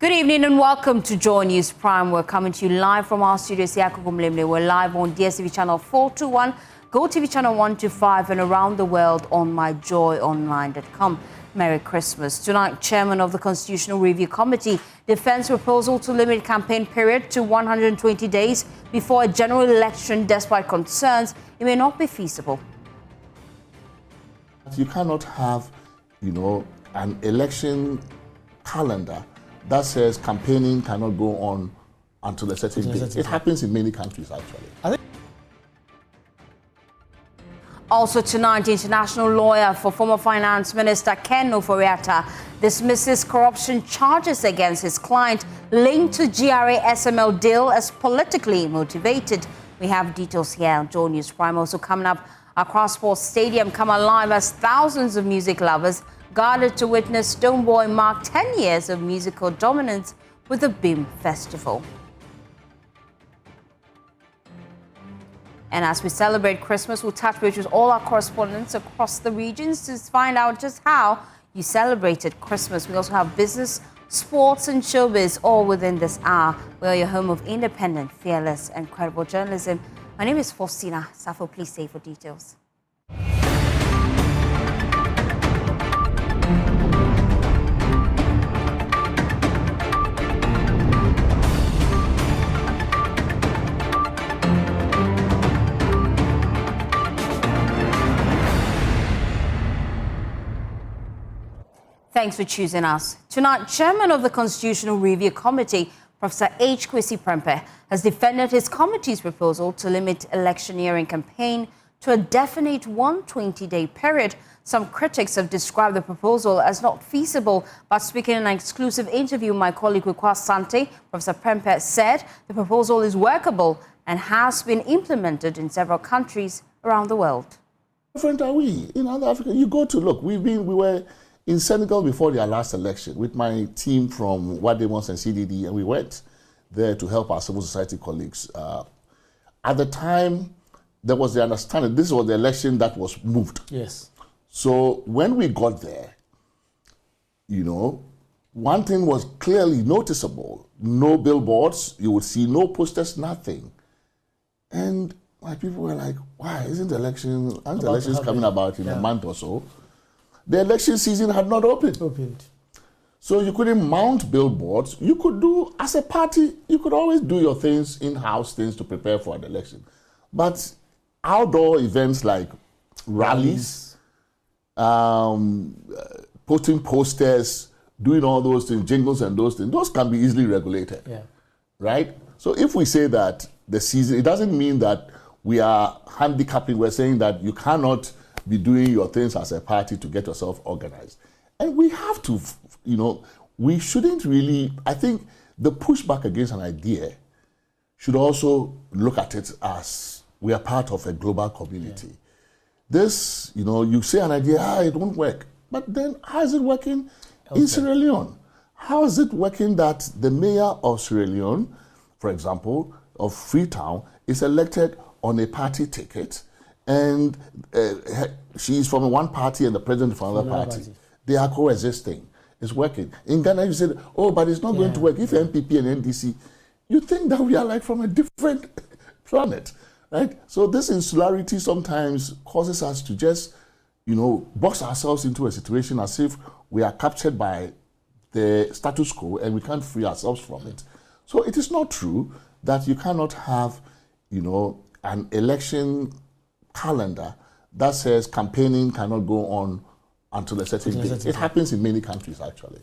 Good evening and welcome to Joy News Prime. We're coming to you live from our studios here. We're live on DSTV channel 421, GoTV channel 125, and around the world on myjoyonline.com. Merry Christmas. Tonight, Chairman of the Constitutional Review Committee defends proposal to limit campaign period to 120 days before a general election, despite concerns it may not be feasible. You cannot have, an election calendar that says campaigning cannot go on until a certain date. It happens in many countries, actually. Also tonight, international lawyer for former Finance Minister Ken Ofori-Atta dismisses corruption charges against his client linked to GRA SML deal as politically motivated. We have details here on Joy News Prime. Also coming up, Accra Sports Stadium come alive as thousands of music lovers gathered to witness Stonebwoy mark 10 years of musical dominance with the BIM Festival. And as we celebrate Christmas, we'll touch base with all our correspondents across the regions to find out just how you celebrated Christmas. We also have business, sports and showbiz all within this hour. We are your home of independent, fearless and credible journalism. My name is Faustina Safo. Please stay for details. Thanks for choosing us. Tonight, Chairman of the Constitutional Review Committee, Professor H. Prempe, has defended his committee's proposal to limit electioneering campaign to a definite 120-day period. Some critics have described the proposal as not feasible, but speaking in an exclusive interview, my colleague Wikwa Sante, Professor Prempe said the proposal is workable and has been implemented in several countries around the world. Different are we? In other Africa, you go to look, we were in Senegal before their last election with my team from Wademos and CDD, and we went there to help our civil society colleagues. At the time, there was the understanding this was the election that was moved. Yes. So when we got there, one thing was clearly noticeable. No billboards, you would see no posters, nothing. And my people were like, why isn't the election, aren't the elections coming about in a month or so? The election season had not opened. So you couldn't mount billboards. You could do, as a party, you could always do your things, in-house things to prepare for an election. But outdoor events like rallies, putting posters, doing all those things, jingles and those things, those can be easily regulated, right? So if we say that the season, it doesn't mean that we are handicapping, we're saying that you cannot be doing your things as a party to get yourself organized. And we have to, we shouldn't really, I think the pushback against an idea should also look at it as we are part of a global community. This, you say an idea, it won't work. But then how is it working in Sierra Leone? How is it working that the mayor of Sierra Leone, for example, of Freetown, is elected on a party ticket, and she's from one party and the president from another party. They are coexisting. It's working. In Ghana, you said, oh, but it's not going to work. If NPP and NDC, you think that we are like from a different planet, right? So this insularity sometimes causes us to just, box ourselves into a situation as if we are captured by the status quo and we can't free ourselves from it. So it is not true that you cannot have, an election calendar that says campaigning cannot go on until a certain date. It happens in many countries, actually.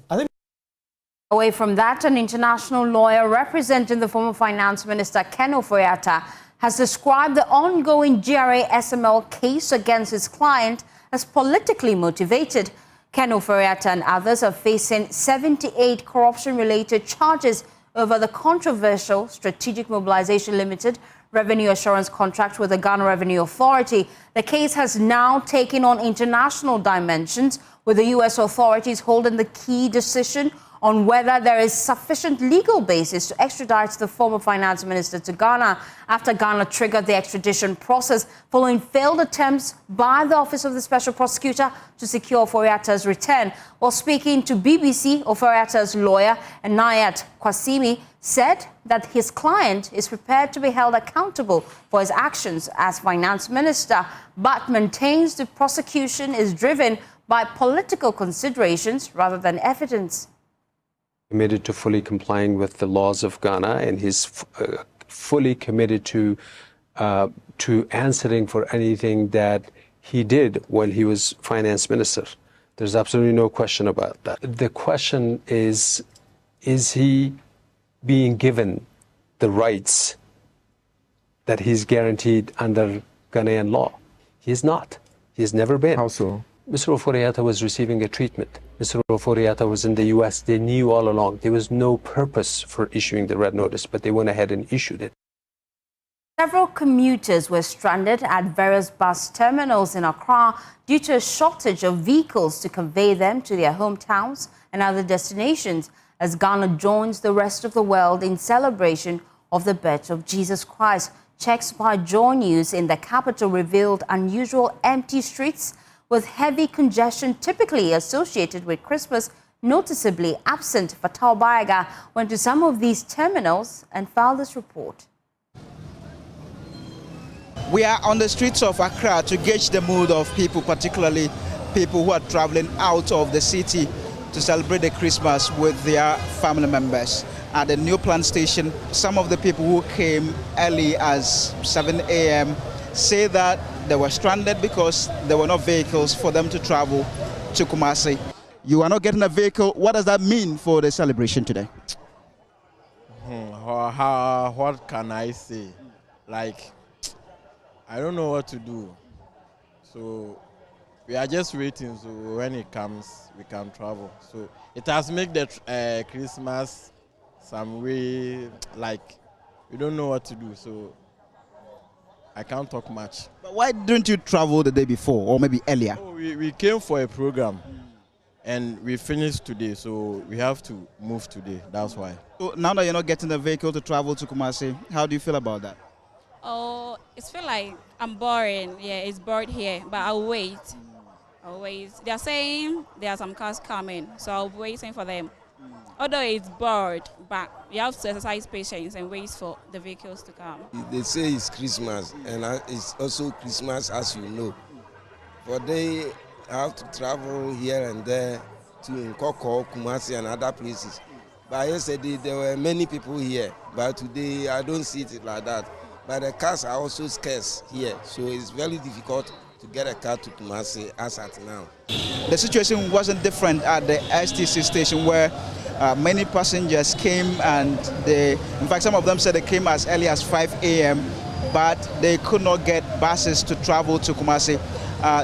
Away from that, an international lawyer representing the former Finance Minister Ken Ofori-Atta has described the ongoing GRA SML case against his client as politically motivated. Ken Ofori-Atta and others are facing 78 corruption-related charges over the controversial Strategic Mobilization Limited revenue assurance contract with the Ghana Revenue Authority. The case has now taken on international dimensions, with the U.S. authorities holding the key decision on whether there is sufficient legal basis to extradite the former finance minister to Ghana after Ghana triggered the extradition process following failed attempts by the Office of the Special Prosecutor to secure Ofori-Atta's return. While speaking to BBC, Ofori-Atta's lawyer, Enayat Qasimi, said that his client is prepared to be held accountable for his actions as finance minister, but maintains the prosecution is driven by political considerations rather than evidence. Committed to fully complying with the laws of Ghana, and he's fully committed to answering for anything that he did when he was finance minister. There's absolutely no question about that. The question is he being given the rights that he's guaranteed under Ghanaian law? He's not. He's never been. How so? Mr. Ofori-Atta was receiving a treatment. Mr. Ofori-Atta was in the U.S. They knew all along. There was no purpose for issuing the red notice, but they went ahead and issued it. Several commuters were stranded at various bus terminals in Accra due to a shortage of vehicles to convey them to their hometowns and other destinations as Ghana joins the rest of the world in celebration of the birth of Jesus Christ. Checks by Joy News in the capital revealed unusual empty streets with heavy congestion typically associated with Christmas noticeably absent. Fatal Bayaga went to some of these terminals and filed this report. We are on the streets of Accra to gauge the mood of people, particularly people who are traveling out of the city to celebrate the Christmas with their family members. At the New Plant Station, some of the people who came early as 7 a.m. say that they were stranded because there were no vehicles for them to travel to Kumasi. You are not getting a vehicle. What does that mean for the celebration today? What can I say? Like, I don't know what to do. So we are just waiting. So when it comes, we can travel. So it has made the Christmas some way like we don't know what to do. So I can't talk much. But why didn't you travel the day before or maybe earlier? Oh, we came for a program and we finished today, so we have to move today. That's why. So now that you're not getting the vehicle to travel to Kumasi, how do you feel about that? Oh, it feels like I'm boring. Yeah, it's bored here, but I'll wait. I'll wait. They're saying there are some cars coming, so I'll be waiting for them. Although it's bored, but you have to exercise patience and wait for the vehicles to come. They say it's Christmas, and it's also Christmas, as you know. But they have to travel here and there to Nkoko, Kumasi, and other places. But yesterday, there were many people here. But today, I don't see it like that. But the cars are also scarce here, so it's very difficult to get a car to Kumasi as at now. The situation wasn't different at the STC station where many passengers came and in fact, some of them said they came as early as 5 a.m., but they could not get buses to travel to Kumasi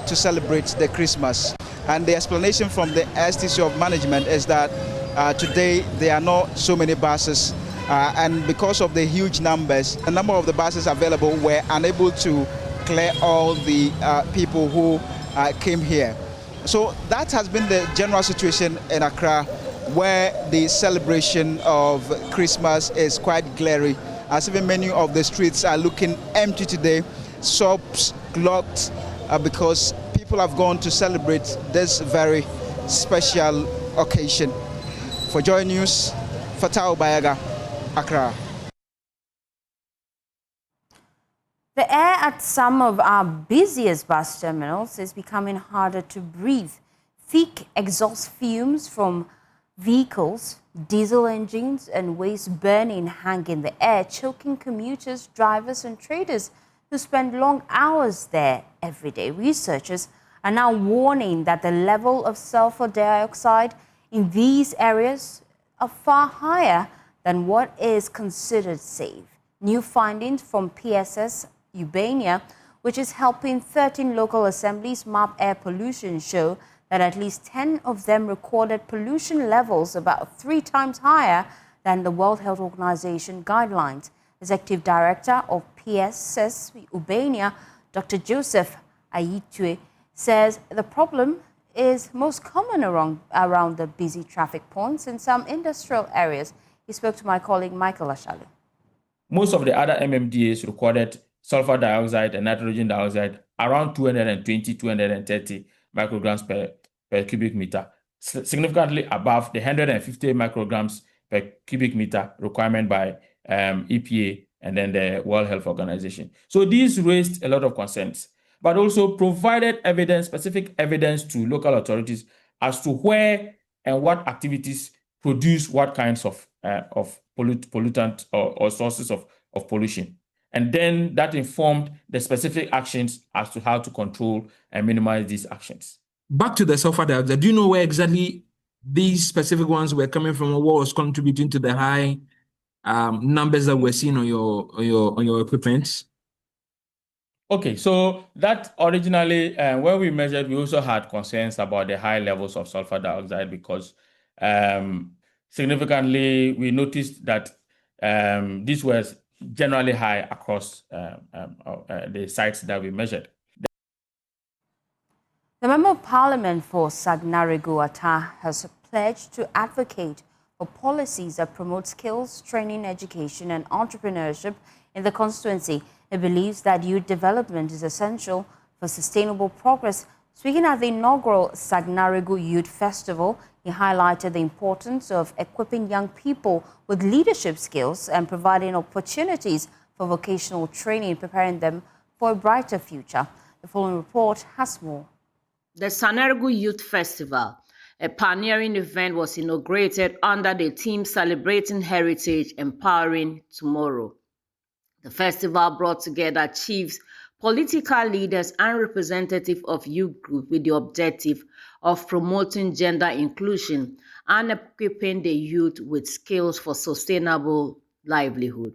to celebrate the Christmas. And the explanation from the STC of management is that today there are not so many buses, and because of the huge numbers, the number of the buses available were unable to clear all the people who came here. So that has been the general situation in Accra, where the celebration of Christmas is quite glary, as even many of the streets are looking empty today, shops locked, because people have gone to celebrate this very special occasion. For Joy News, Fatal Bayaga, Accra. The air at some of our busiest bus terminals is becoming harder to breathe. Thick exhaust fumes from vehicles, diesel engines and waste burning hang in the air, choking commuters, drivers and traders who spend long hours there every day. Researchers are now warning that the level of sulfur dioxide in these areas are far higher than what is considered safe. New findings from PSS Ubania, which is helping 13 local assemblies map air pollution, show that at least 10 of them recorded pollution levels about 3 times higher than the World Health Organization guidelines. Executive Director of PSS Ubania, Dr. Joseph Ayitwe, says the problem is most common around the busy traffic points in some industrial areas. He spoke to my colleague Michael Ashalu. Most of the other MMDAs recorded sulfur dioxide and nitrogen dioxide around 220, 230 micrograms per cubic meter, significantly above the 150 micrograms per cubic meter requirement by EPA and then the World Health Organization. So these raised a lot of concerns, but also provided evidence, specific evidence to local authorities as to where and what activities produce what kinds of pollutant or sources of pollution. And then that informed the specific actions as to how to control and minimize these actions. Back to the sulfur dioxide, do you know where exactly these specific ones were coming from, or what was contributing to the high numbers that we're seeing on your equipment? Okay, so that originally, when we measured, we also had concerns about the high levels of sulfur dioxide because significantly we noticed that this was generally high across the sites that we measured. The Member of Parliament for Ofori-Atta has pledged to advocate for policies that promote skills, training, education and entrepreneurship in the constituency. He believes that youth development is essential for sustainable progress. Speaking at the inaugural Sagnarigu Youth Festival, he highlighted the importance of equipping young people with leadership skills and providing opportunities for vocational training, preparing them for a brighter future. The following report has more. The Sagnarigu Youth Festival, a pioneering event, was inaugurated under the theme Celebrating Heritage, Empowering Tomorrow. The festival brought together chiefs, political leaders, and representatives of youth groups with the objective of promoting gender inclusion and equipping the youth with skills for sustainable livelihood.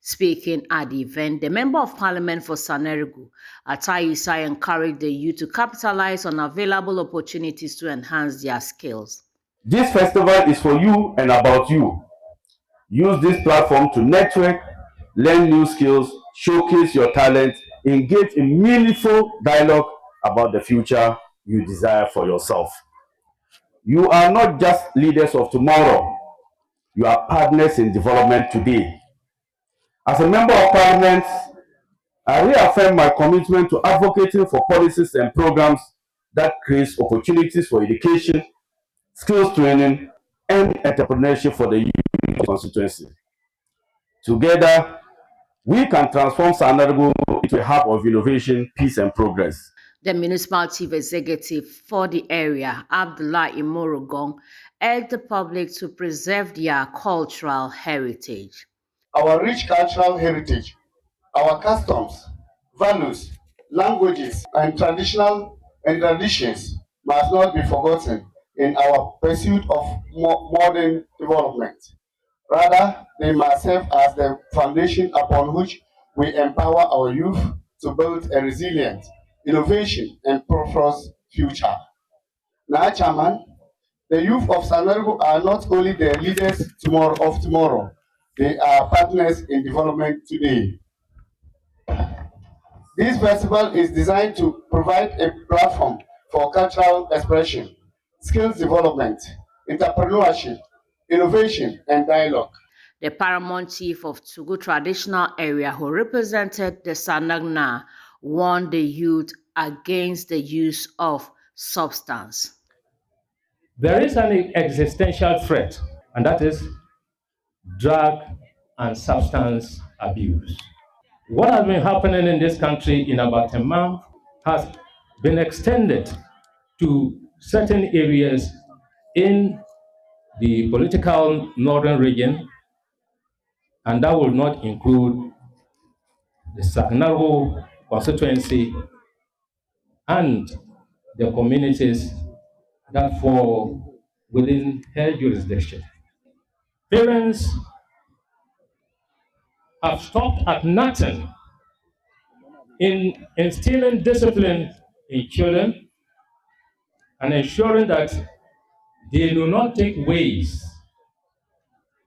Speaking at the event, the Member of Parliament for Sagnarigu, Atta, encouraged the youth to capitalize on available opportunities to enhance their skills. This festival is for you and about you. Use this platform to network, learn new skills, showcase your talent, engage in meaningful dialogue about the future you desire for yourself. You are not just leaders of tomorrow, you are partners in development today. As a Member of Parliament, I reaffirm my commitment to advocating for policies and programs that create opportunities for education, skills training, and entrepreneurship for the youth constituency. Together, we can transform Sagnarigu into a hub of innovation, peace, and progress. The Municipal Chief Executive for the area, Abdullah Imorogong, urged the public to preserve their cultural heritage. Our rich cultural heritage, our customs, values, languages, and traditions must not be forgotten in our pursuit of modern development. Rather, they must serve as the foundation upon which we empower our youth to build a resilient, innovation, and prosperous future. Now, Chairman, the youth of Sagnarigu are not only the leaders of tomorrow, they are partners in development today. This festival is designed to provide a platform for cultural expression, skills development, entrepreneurship, innovation, and dialogue. The paramount chief of Tugu traditional area, who represented the Sanagna, warned the youth against the use of substance. There is an existential threat, and that is drug and substance abuse. What has been happening in this country in about a month has been extended to certain areas in the political northern region, and that will not include the Sagnarigu constituency and the communities that fall within her jurisdiction. Parents have stopped at nothing in instilling discipline in children and ensuring that they do not take ways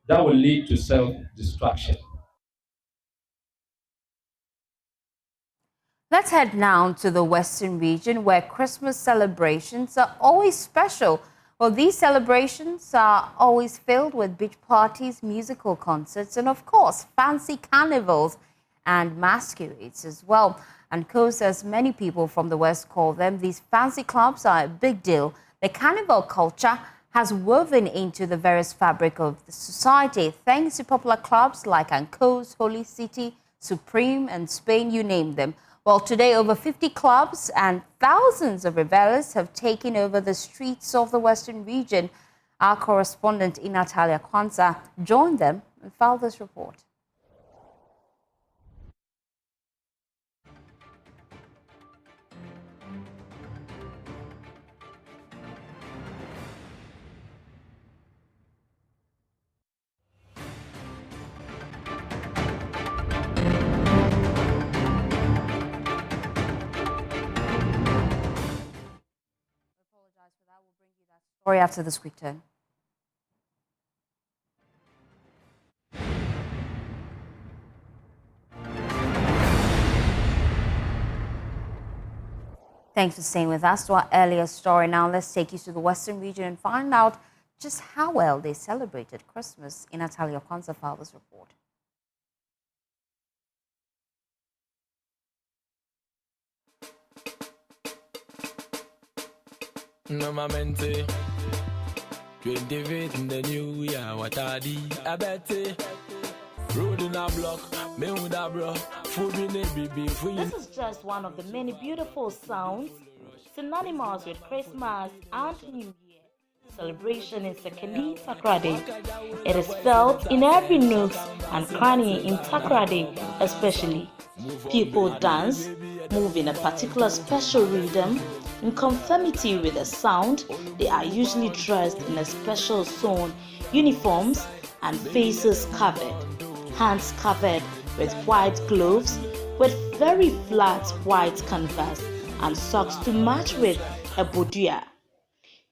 that will lead to self-destruction. Let's head now to the Western region where Christmas celebrations are always special. Well, these celebrations are always filled with beach parties, musical concerts, and of course, fancy carnivals and masquerades as well. And of course, as many people from the West call them, these fancy clubs are a big deal. The carnival culture has woven into the various fabric of the society thanks to popular clubs like Anco's, Holy City, Supreme, and Spain, you name them. Well, today, over 50 clubs and thousands of revelers have taken over the streets of the Western region. Our correspondent, Enayat Qasimi, joined them and filed this report. Story after this quick turn. Thanks for staying with us to our earlier story. Now let's take you to the Western region and find out just how well they celebrated Christmas. Enayat Qasimi filed this report. Normalmente 28 in the new year, what I did, I bet road in a block, me with a bro, food in a baby. This is just one of the many beautiful sounds synonymous with Christmas and New Year celebration in Sekondi, Takoradi. It is felt in every nook and cranny in Takoradi, especially. People dance, move in a particular special rhythm. In conformity with the sound, they are usually dressed in a special sewn uniforms and faces covered, hands covered with white gloves with very flat white canvas and socks to match with a boudoir.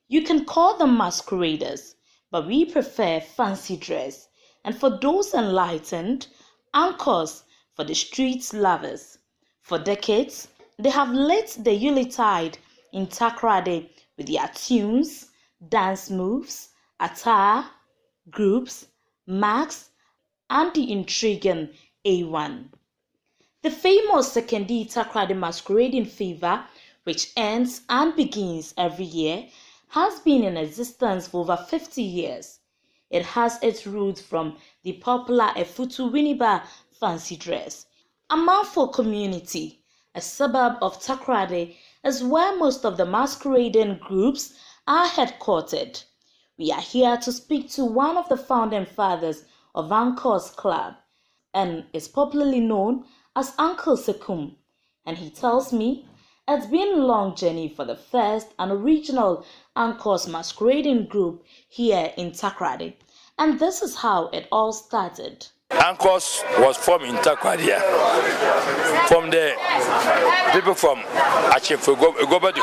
You can call them masqueraders, but we prefer fancy dress, and for those enlightened, anchors for the street lovers. For decades, they have lit the Yuletide in Takoradi with their tunes, dance moves, attire, groups, marks, and the intriguing A1. The famous Sekondi Takoradi masquerading fever, which ends and begins every year, has been in existence for over 50 years. It has its roots from the popular Efutu Winiba fancy dress. Amanfo community, a suburb of Takoradi, is where most of the masquerading groups are headquartered. We are here to speak to one of the founding fathers of Ancor's Club, and is popularly known as Uncle Sekum. And he tells me it's been a long journey for the first and original Ancor's masquerading group here in Takoradi. And this is how it all started. Ancor's was formed in Takoradi from the people from Ofori-Atta,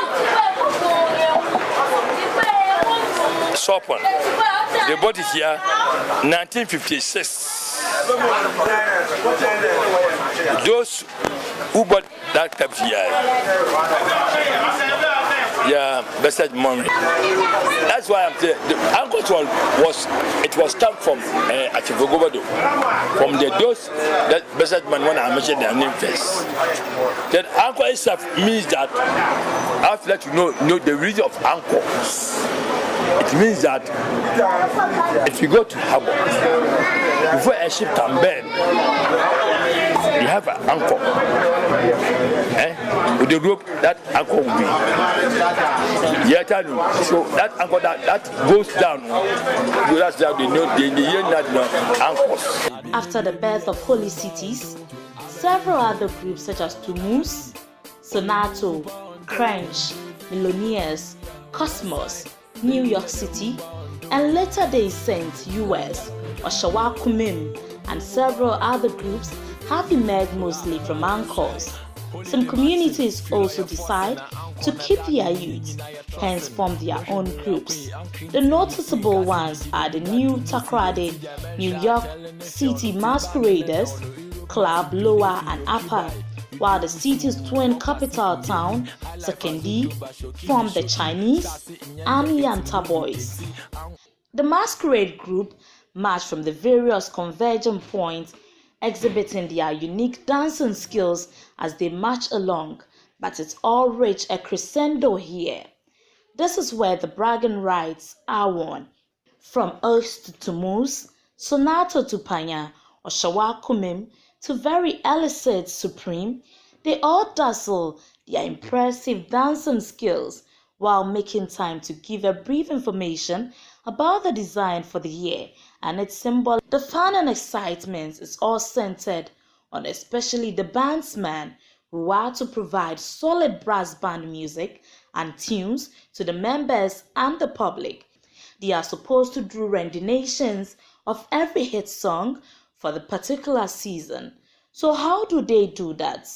Sopon. They bought it here 1956. Those who bought that kept here, best money. That's why I'm saying the Ancor's one was stamped from Ofori-Atta, from the those that best man when I mentioned their name first. Then Ancor itself means that I have to let you know the reason of Ancor. It means that if you go to harbor, before a ship can burn, you have an anchor. With the rope, that anchor will be. So that anchor that goes down, that's how they know anchors. After the birth of holy cities, several other groups such as Tumus, Sonato, Crunch, Millionaires, Cosmos, New York City, and Latter-day Saints US, Oshawa Kumim, and several other groups have emerged mostly from Ancor's. Some communities also decide to keep their youth, hence form their own groups. The noticeable ones are the New Takoradi, New York City Masqueraders, Club Lower and Upper, while the city's twin capital town, Sekondi, formed the Chinese and Yanta Boys. The masquerade group marched from the various converging points, exhibiting their unique dancing skills as they march along, but it all reached a crescendo here. This is where the bragging rights are won. From Osh to Moose, Sonato to Panya, or Shawa Kumim, to very Elicit Supreme, they all dazzle their impressive dancing skills while making time to give a brief information about the design for the year and its symbol. The fun and excitement is all centered on especially the bandsmen, who are to provide solid brass band music and tunes to the members and the public. They are supposed to do renditions of every hit song for the particular season. So how do they do that?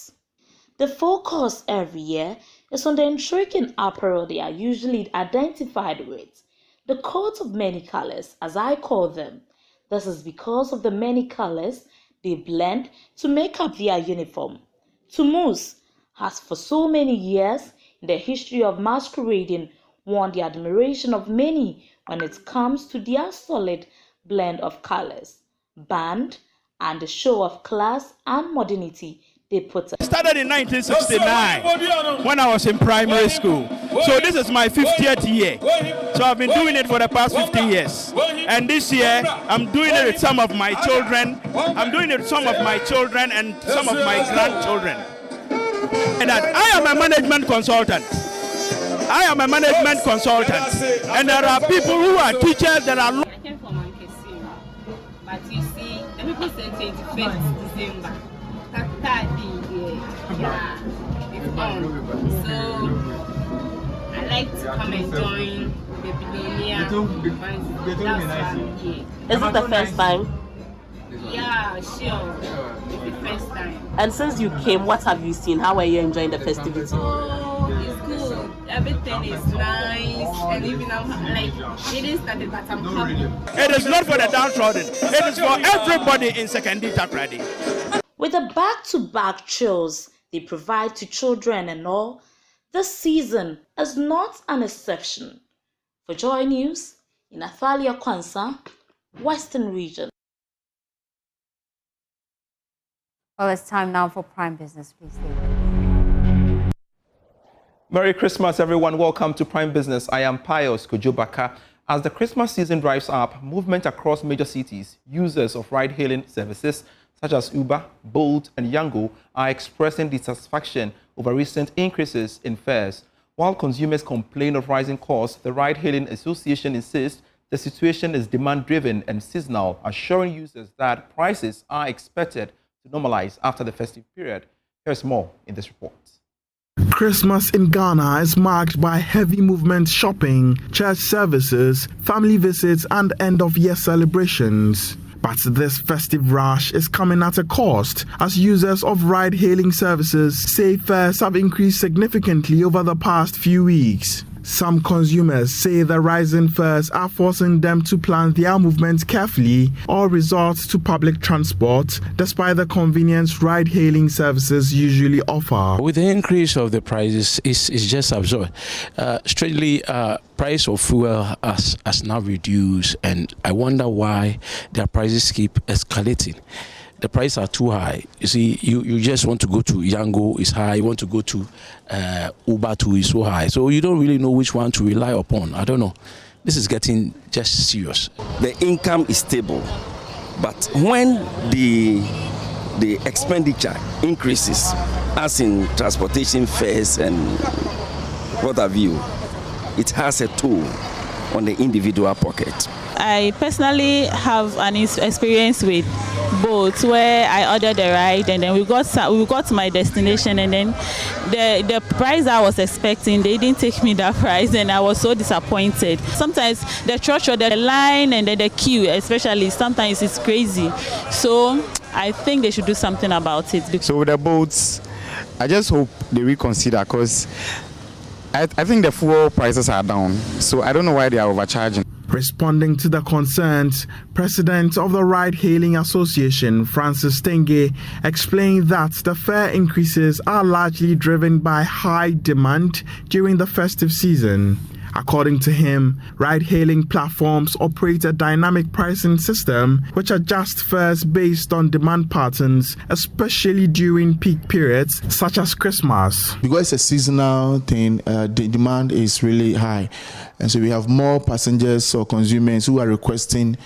The focus every year is on the intriguing apparel they are usually identified with, the coats of many colors, as I call them. This is because of the many colors they blend to make up their uniform. Tumus has for so many years in the history of masquerading won the admiration of many when it comes to their solid blend of colors, band, and the show of class and modernity they put up. Started in 1969 when I was in primary school. So this is my 50th year. So I've been doing it for the past 50 years. And this year I'm doing it with some of my children. I'm doing it with some of my children and some of my grandchildren. And that I am a management consultant. I am a management consultant. And there are people who are teachers that are... I came from Qasimi, but you see, the people say 21st December. Yeah, it's on. So I like to come and join the Billionaire. Is it the first time? Yeah, sure. It's the first time. And since you came, what have you seen? How are you enjoying the festivity? Oh, it's good. Everything is nice, and even I'm like, it is started, but I'm happy. It is not for the downtrodden. It is for everybody in Sekondi Takoradi. With the back-to-back chills they provide to children and all, this season is not an exception. For Joy News, in Athalia Kwanza, Western Region. Well, it's time now for Prime Business. Please stay with us. Merry Christmas, everyone. Welcome to Prime Business. I am Pius Kojobaka. As the Christmas season drives up, movement across major cities, users of ride-hailing services such as Uber, Bolt, and Yango are expressing dissatisfaction over recent increases in fares. While consumers complain of rising costs, the Ride-Hailing Association insists the situation is demand-driven and seasonal, assuring users that prices are expected to normalize after the festive period. Here's more in this report. Christmas in Ghana is marked by heavy movement shopping, church services, family visits, and end-of-year celebrations. But this festive rush is coming at a cost, as users of ride-hailing services say fares have increased significantly over the past few weeks. Some consumers say the rising fares are forcing them to plan their movements carefully or resort to public transport, despite the convenience ride-hailing services usually offer. With the increase of the prices, it's just absurd. Straightly, price of fuel has now reduced, and I wonder why their prices keep escalating. The prices are too high. You see, you just want to go to Yango, is high. You want to go to Uber too, is so high. So you don't really know which one to rely upon. I don't know. This is getting just serious. The income is stable, but when the expenditure increases, as in transportation fares and what have you, it has a toll on the individual pocket. I personally have an experience with boats where I ordered a ride and then we got to my destination, and then the price I was expecting, they didn't take me that price, and I was so disappointed. Sometimes the church or the line and then the queue especially, sometimes it's crazy. So I think they should do something about it. So with the boats, I just hope they reconsider, because I think the fuel prices are down, so I don't know why they are overcharging. Responding to the concerns, President of the Ride-Hailing Association, Francis Tenge, explained that the fare increases are largely driven by high demand during the festive season. According to him, ride-hailing platforms operate a dynamic pricing system which adjusts fares based on demand patterns, especially during peak periods such as Christmas. Because it's a seasonal thing, the demand is really high. And so we have more passengers or consumers who are requesting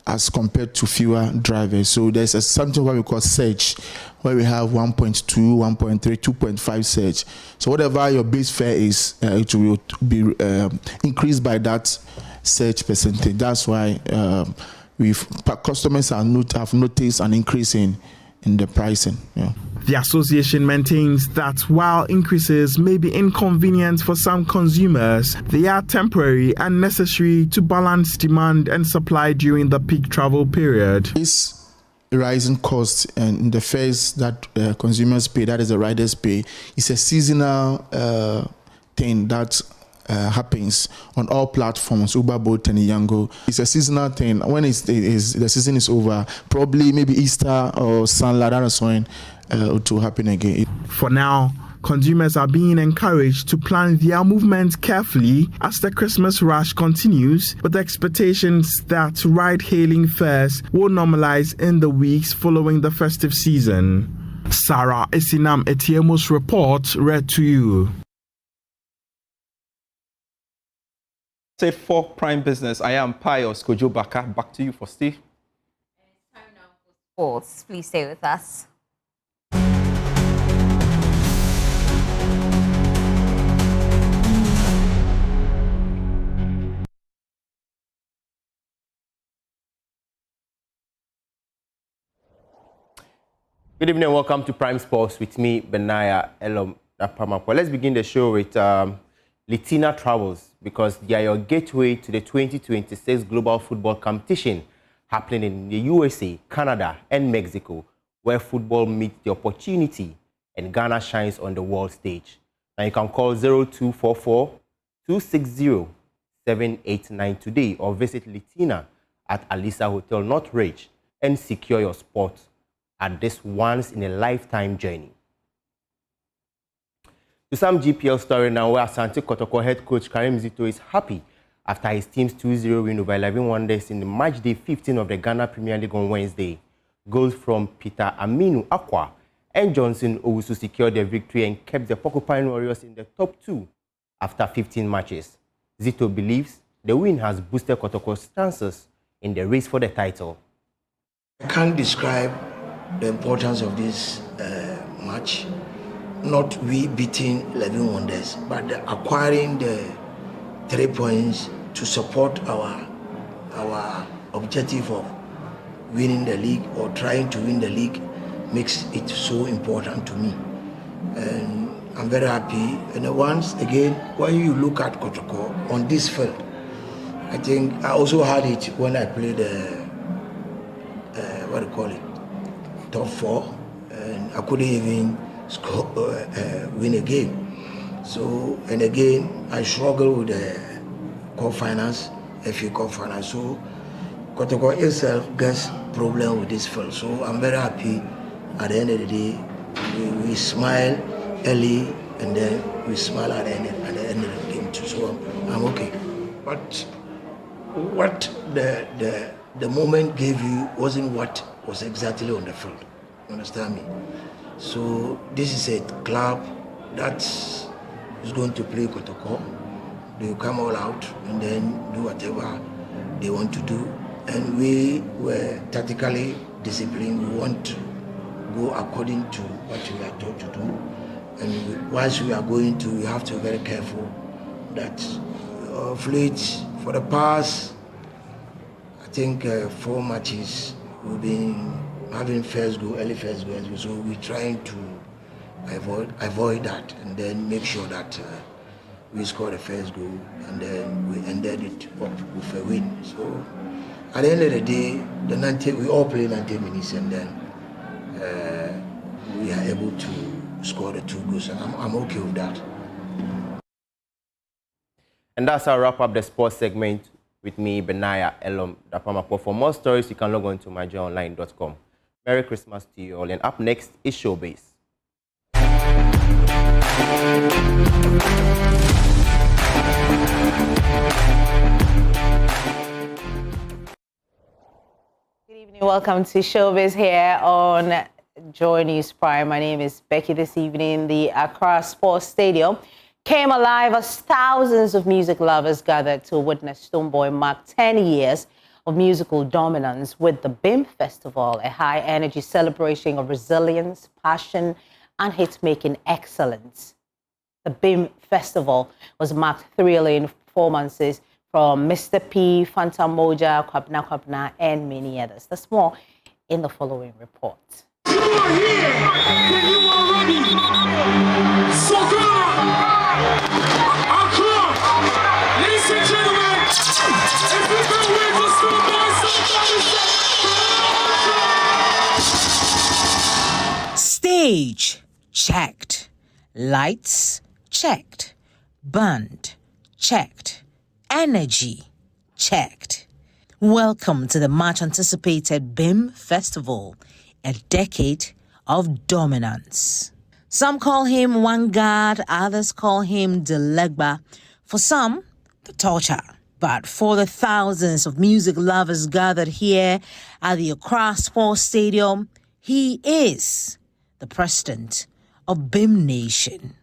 as compared to fewer drivers. So there's something what we call surge, where we have 1.2, 1.3, 2.5 surge. So whatever your base fare is, it will be increased by that surge percentage. That's why customers have noticed an increase in the pricing. Yeah. The association maintains that while increases may be inconvenient for some consumers, they are temporary and necessary to balance demand and supply during the peak travel period. This rising cost and the fares that consumers pay, that is the riders pay, is a seasonal thing that happens on all platforms, Uber, Bolt, and Yango. It's a seasonal thing. When the season is over, probably maybe Easter or Sunday, that is when it will happen again. For now, consumers are being encouraged to plan their movements carefully as the Christmas rush continues, with expectations that ride-hailing fares will normalize in the weeks following the festive season. Sarah Esinam Etiemo's report read to you. For Prime Business, I am Pius Kojo Baka. Back to you for Steve. Sports, please stay with us. Good evening and welcome to Prime Sports with me, Benaya Elom Napamapo. Let's begin the show with Litina Travels, because they are your gateway to the 2026 Global Football Competition happening in the USA, Canada, and Mexico, where football meets the opportunity and Ghana shines on the world stage. Now you can call 0244-260-789 today or visit Litina at Alisa Hotel Northridge and secure your spot at this once-in-a-lifetime journey. To some GPL story now, where Asante Kotoko head coach Karim Zito is happy after his team's 2-0 win over 11 Wonders in the match day 15 of the Ghana Premier League on Wednesday. Goals from Peter Aminu Akwa and Johnson Owusu secured the victory and kept the Porcupine Warriors in the top 2 after 15 matches. Zito believes the win has boosted Kotoko's chances in the race for the title. I can't describe the importance of this match. Not we beating 11 Wonders, but acquiring the 3 points to support our objective of winning the league or trying to win the league makes it so important to me. And I'm very happy. And once again, when you look at Kotoko on this field, I think I also had it when I played top 4, and I couldn't even win a game. So, and again, I struggle with the cup finals, FA Cup finals. So, Kotoko itself gets problem with this field. So, I'm very happy. At the end of the day, we smile early, and then we smile at the end of the game too. So, I'm okay. But what the moment gave you wasn't what was exactly on the field. You understand me? So this is a club that is going to play Kotoko. They will come all out and then do whatever they want to do. And we were tactically disciplined. We want to go according to what we are told to do. And once we are going to, we have to be very careful that of late, for the past, I think 4 matches, we've been having early first goal, so we're trying to avoid that and then make sure that we score the first goal and then we ended it up with a win. So at the end of the day, we all play 90 minutes and then we are able to score the 2 goals. And I'm okay with that. And that's our wrap up the sports segment with me, Benaya Elom Dapamapo. For more stories, you can log on to myjoyonline.com. Merry Christmas to you all. And up next is Showbiz. Good evening. Welcome to Showbiz here on Joy NewsPrime. My name is Becky. This evening, the Accra Sports Stadium came alive as thousands of music lovers gathered to witness Stonebwoy mark 10 years of musical dominance with the BIM Festival, a high-energy celebration of resilience, passion, and hit-making excellence. The BIM Festival was marked thrilling performances from Mr. P, Phantom Moja, Kwabna Kwabna, and many others. There's more in the following report. You are here, then you are ready. So ladies and gentlemen, if you've been waiting for Stonebwoy, somebody say Stage checked, lights checked, band checked, energy checked. Welcome to the much anticipated BIM Festival, a decade of dominance. Some call him Vanguard, others call him Delegba. For some, the torture. But for the thousands of music lovers gathered here at the Accra Sports Stadium, he is the president of BIM Nation.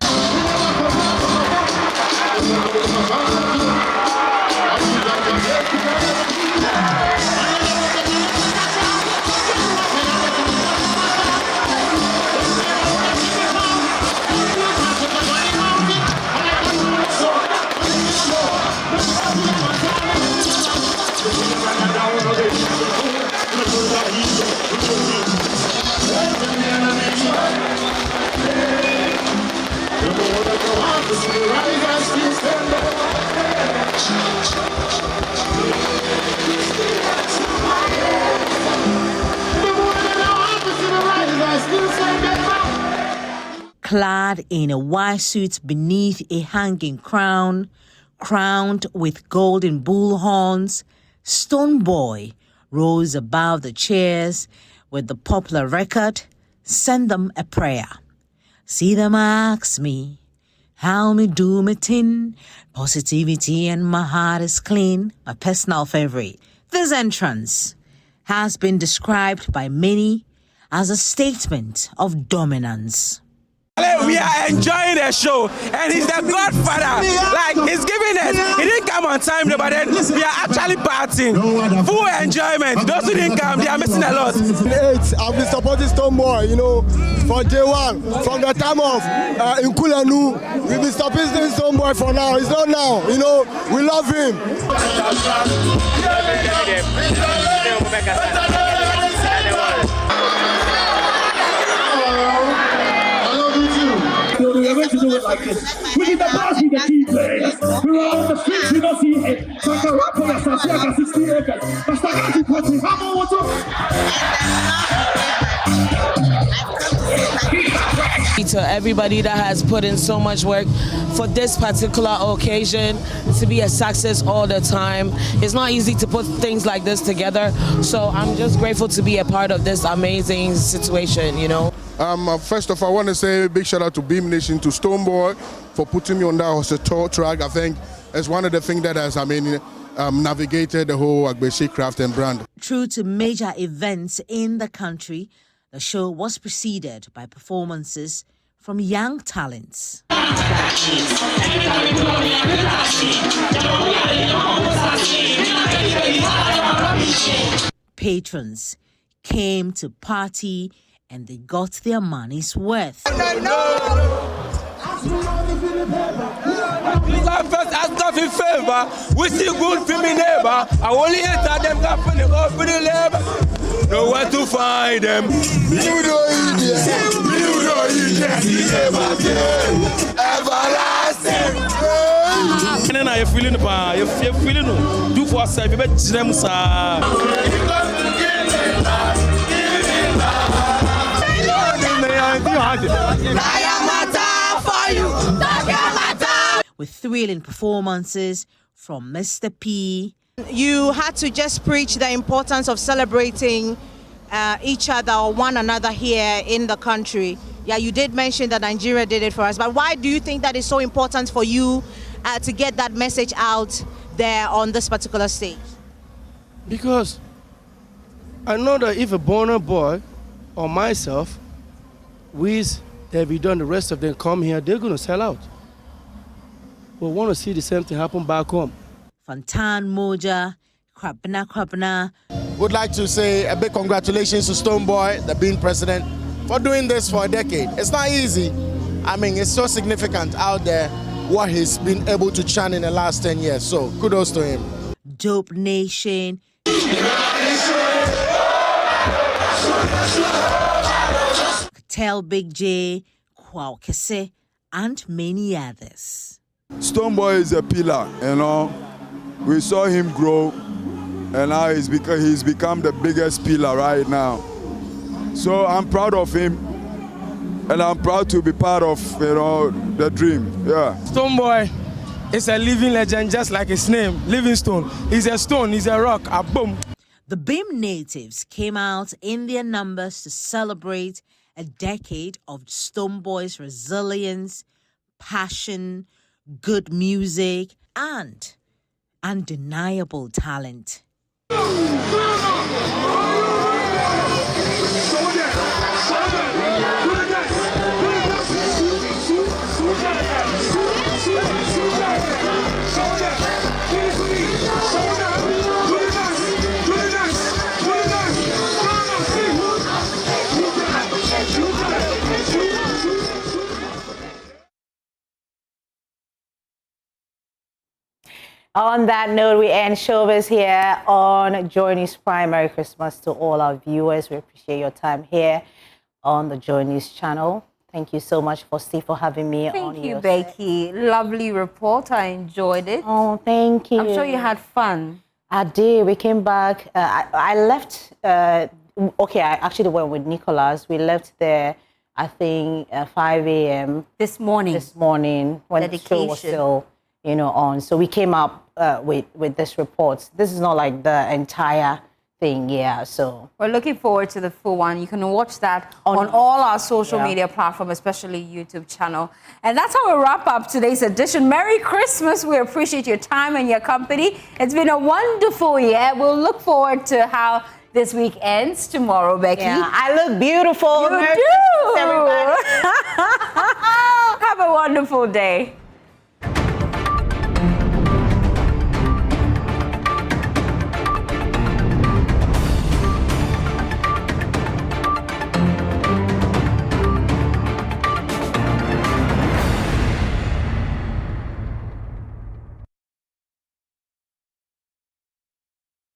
Clad in a white suit beneath a hanging crown, crowned with golden bull horns, Stonebwoy rose above the chairs with the popular record, Send Them a Prayer. See them ask me, how me do me tin, positivity and my heart is clean, my personal favorite. This entrance has been described by many as a statement of dominance. We are enjoying the show, and he's the godfather. Like, he's giving us. He didn't come on time, but then we are actually partying. Full enjoyment. Those who didn't come, they are missing a lot. I've been supporting Stonebwoy, for day one. From the time of in Kulanu, we've been supporting Stonebwoy for now. It's not now, we love him. So we are going to do it like this. We need the boss with the key players. We are on the streets, we don't see it. Sakarapola, Santiago, 60 acres. Mastakati, Poti, Hamoto. To everybody that has put in so much work for this particular occasion to be a success all the time. It's not easy to put things like this together, so I'm just grateful to be a part of this amazing situation, First of all, I want to say a big shout out to BIM Nation, to Stonebwoy for putting me on that hospital track. I think it's one of the things that has, navigated the whole advocacy craft and brand. True to major events in the country, the show was preceded by performances from young talents. Patrons came to party and they got their money's worth. Please, I first ask God in favor. We see good for me neighbor. I only enter them God for the God for the labor. Nowhere to find them. You know it, everlasting. And now you're feeling do for yourself, you bet them, with thrilling performances from Mr. P, You had to just preach the importance of celebrating each other or one another here in the country. Yeah, you did mention that Nigeria did it for us, but why do you think that is so important for you to get that message out there on this particular stage? Because I know that if a Burna Boy or myself, Wiz, Davido, and the rest of them come here, they're going to sell out. We want to see the same thing happen back home. Fantan Moja, Krabna. Would like to say a big congratulations to Stonebwoy, the being president, for doing this for a decade. It's not easy. I mean, it's so significant out there what he's been able to churn in the last 10 years. So kudos to him. Dope Nation. Tell Big J, Kwao Kese, and many others. Stonebwoy is a pillar, you know. We saw him grow, and now he's become the biggest pillar right now. So I'm proud of him, and I'm proud to be part of, you know, the dream. Yeah. Stonebwoy is a living legend, just like his name, Livingstone. He's a stone, he's a rock, a boom. The BIM natives came out in their numbers to celebrate a decade of Stonebwoy's resilience, passion, good music, and undeniable talent. On that note, we end showbiz here on Joy News Prime. Merry Christmas to all our viewers. We appreciate your time here on the Joy News channel. Thank you so much, Steve, for having me on Thank you, your Becky. Lovely report. I enjoyed it. Oh, thank you. I'm sure you had fun. I did. We came back. I left. Okay, I actually went with Nicholas. We left there, I think, 5 a.m. This morning. When the show was still, you know, on. So we came up with this report. This is not like the entire thing, yeah. So we're looking forward to the full one. You can watch that on all our social media platforms, especially YouTube channel. And that's how we wrap up today's edition. Merry Christmas. We appreciate your time and your company. It's been a wonderful year. We'll look forward to how this week ends tomorrow, Becky. Yeah, I look beautiful. You Merry do. Christmas, everybody. Have a wonderful day.